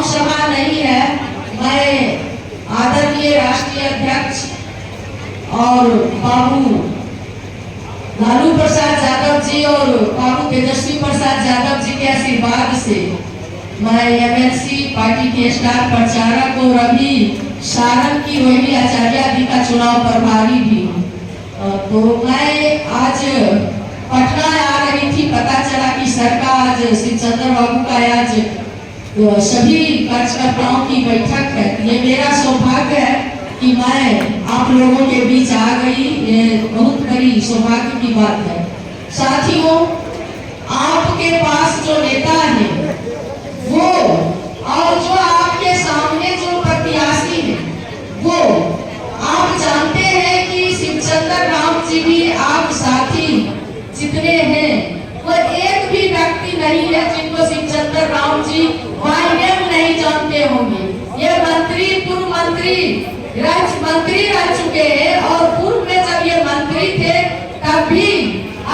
सभा नहीं है। मैं आदरणीय राष्ट्रीय अध्यक्ष और बाबू लालू प्रसाद यादव जी और बाबू तेजस्वी प्रसाद यादव जी के आशीर्वाद से मैं एमएलसी पार्टी के स्टार प्रचारक और अभी सारण की रोहिणी आचार्य जी का चुनाव प्रभारी भी हूँ। तो मैं आज पटना आ रही थी, पता चला कि सरकार आज शिवचंद्र बाबू का आज सभी कार्यकर्ताओं की बैठक है। ये मेरा सौभाग्य है कि मैं आप लोगों के बीच आ गई, ये बहुत बड़ी सौभाग्य की बात है। साथियों, आपके पास जो नेता है वो और जो आपके सामने जो प्रत्याशी है वो आप जानते हैं कि शिवचंद्र राम जी भी आप साथी जितने हैं वो एक भी व्यक्ति नहीं है जिनको शिवचंद्र राम जी बाय नेम नहीं जानते होंगे। ये मंत्री पूर्व मंत्री रह चुके हैं और पूर्व में जब ये मंत्री थे तब भी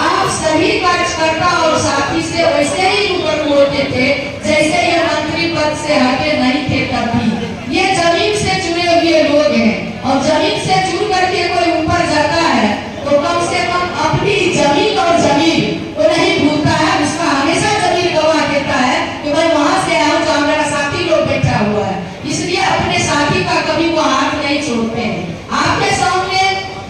आप सभी कार्यकर्ता और साथी से वैसे ही ऊपर बोलते थे जैसे ये मंत्री पद से हटे नहीं थे तब भी। ये जमीन से जुड़े हुए लोग हैं और जमीन से जुड़ करके कोई ऊपर जाता है तो कम से कम अपनी जमीन और जमीन वो नहीं भूलता है, उसका हमेशा जमीन गवा देता है कि मैं वहां से आया हूं जहां मेरा साथी लोग बैठा हुआ है, इसलिए अपने साथी का कभी वो हाथ नहीं छोड़ते हैं। आपके सामने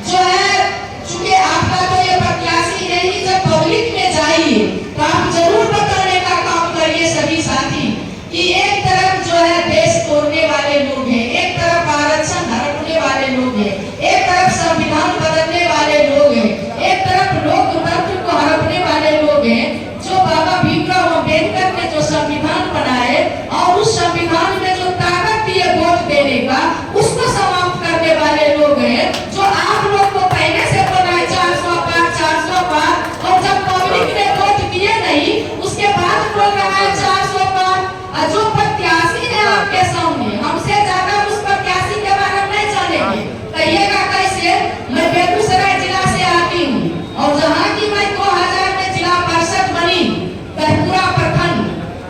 जो है, चूंकि आपका तो ये प्रत्याशी है ही, जब पब्लिक में जाइए तो आप जरूर बताने का काम करिए सभी साथी कि एक तरफ जो है देश तोड़ने वाले लोग हैं, एक तरफ आरक्षण हड़पने वाले लोग हैं, एक तरफ संविधान बदलने वाले लोग हैं, एक तरफ लोकतंत्र को हड़पने वाले लोग हैं। जो बाबा भीमराव अम्बेडकर ने जो संविधान बनाए और उस संविधान में जो ताकत दिए वोट देने का, उसको समाप्त करने वाले लोग हैं। जो आप लोग को पहले से बनाए 400 पार 400 पार, और जब पब्लिक ने वोट दिए नहीं उसके बाद बोल रहा है 400 पार। जो प्रत्याशी है आपके सामने, हमसे ज्यादा उस प्रत्याशी के बारे में नहीं जानेंगे, कहिएगा कैसे? मैं बेगूसराय जिला से आती हूँ और जहाँ की मैं 2000 में जिला परिषद बनी, दरपुरा प्रखंड,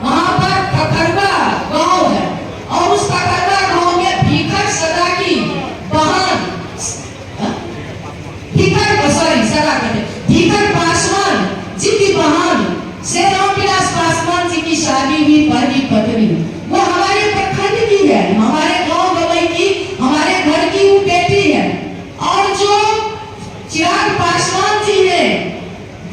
वहाँ पर खखरवा गांव है और उस खखरवा गांव में भीखर सदा की बहन भीखर पासवान जी की बहन से रामविलास पासवान जी की शादी हुई, पहली पत्नी वो हमारे प्रखंड की है, हमारे गांव गवई की, हमारे घर की वो बेटी है। और जो चिराग पासवान जी है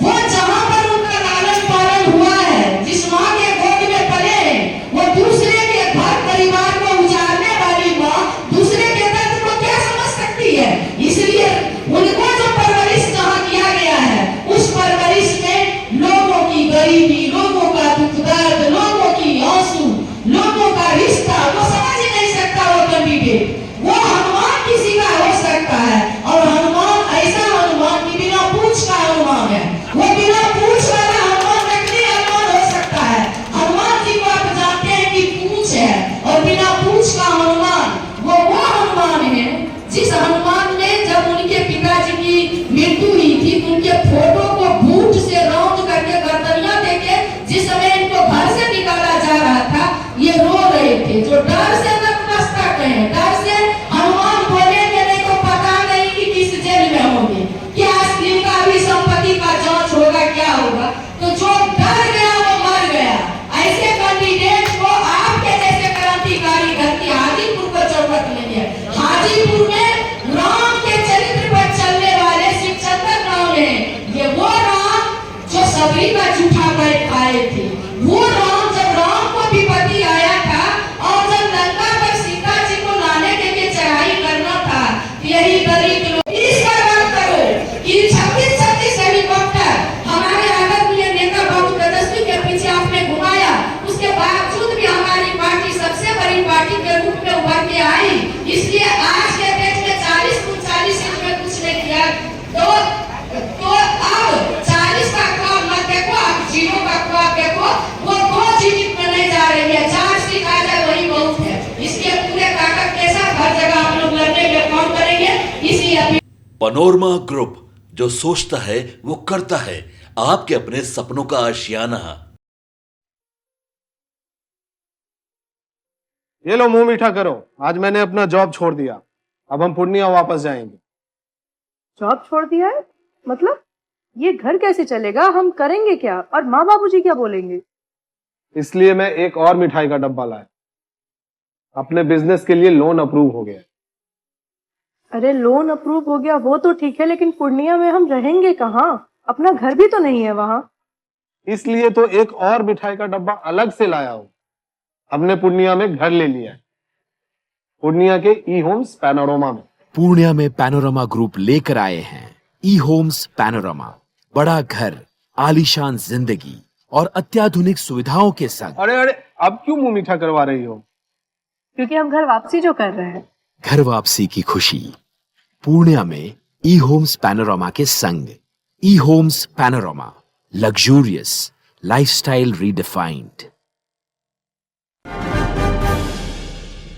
वो जहां पर उनका लालन पालन हुआ है, जिस माँ के गोद में पले हैं, वो दूसरे के घर परिवार को उजाड़ने वाली माँ दूसरे के दर्द को क्या समझ सकती है? इसलिए उनको जो परवरिश जहाँ किया गया है उस परवरिश में लोगों की गरीबी, लोगों का दुख दर्द, लोगों की आंसू, लोगों का रिश्ता वो समझ ही नहीं सकता। वो कैंडिडेट वो हनुमान किसी का हो सकता है और हनुमान ऐसा हनुमान की बिना पूछ का हनुमान है, वो बिना पूछ वाला हनुमान नकली हनुमान हो सकता है। हनुमान जी को आप जानते हैं कि पूछ है और बिना पूछ का हनुमान वो हनुमान है जिस हनुमान ने जब उनके पिताजी की मृत्यु हुई थी उनके फोटो को बूट से राउंड करके गर्दनियां देके जिस समय इनको घर से निकाला जा रहा था ये रो रहे थे, जो डर से नतमस्तक हैं, डर से हनुमान बोलेंगे नहीं तो पता नहीं कि किस जेल में होंगे, क्या इनका भी संपत्ति का जांच होगा, क्या होगा। तो जो डर गया वो मर गया। ऐसे कैंडिडेट को आपके जैसे क्रांतिकारी धरती हाजीपुर को जरूरत नहीं है। हाजीपुर में राम के चरित्र पर चलने वाले शिवचंद्र राम है, ये वो राम जो सबरी का जूठा बैठ पाए थे, वो राम जब राम को विपत्ति आया था और जब लंका पर सीता जी को लाने के लिए चढ़ाई करना था, यही गरीब लोग इस पर बात करो कि 36 हेलीकॉप्टर हमारे आदरणीय नेता बाबू तेजस्वी के पीछे आपने घुमाया, उसके बावजूद भी हमारी पार्टी सबसे बड़ी पार्टी के रूप में उभर के आई। इसलिए आज के डेट में 40-39 सीट में कुछ नहीं किया तो अब 40 का ख्वाब मत देखो, आप 0 का ख्वाब देखो, वो 2 सीट में नहीं जा रही है, 4 सीट आ जाए वही बहुत है। इसलिए पूरे ताकत के साथ हर जगह हम लोग लड़ने में काम करेंगे। इसी पनोरमा ग्रुप, जो सोचता है वो करता है, आपके अपने सपनों का आशियाना। ये लो मुंह मीठा करो, आज मैंने अपना जॉब छोड़ दिया, अब हम पूर्णिया वापस जाएंगे। जॉब छोड़ दिया है? मतलब ये घर कैसे चलेगा? हम करेंगे क्या? और माँ बाबूजी क्या बोलेंगे? इसलिए मैं एक और मिठाई का डब्बा लाया। अपने बिजनेस के लिए लोन अप्रूव हो गया। अरे लोन अप्रूव हो गया वो तो ठीक है, लेकिन पूर्णिया में हम रहेंगे कहाँ? अपना घर भी तो नहीं है वहां। इसलिए तो एक और मिठाई का डब्बा अलग से लाया हूं। हमने पूर्णिया में घर ले लिया है, पूर्णिया के ई होम्स पैनोरमा में। पूर्णिया में पैनोरमा ग्रुप लेकर आए हैं ई होम्स पैनोरमा। बड़ा घर, आलीशान जिंदगी और अत्याधुनिक सुविधाओं के संग। अरे अरे, अब क्यों मुंह मीठा करवा रही हो? क्योंकि हम घर वापसी जो कर रहे हैं। घर वापसी की खुशी पूर्णिया में ई होम्स पैनोरमा के संग। E homes panorama, luxurious lifestyle redefined.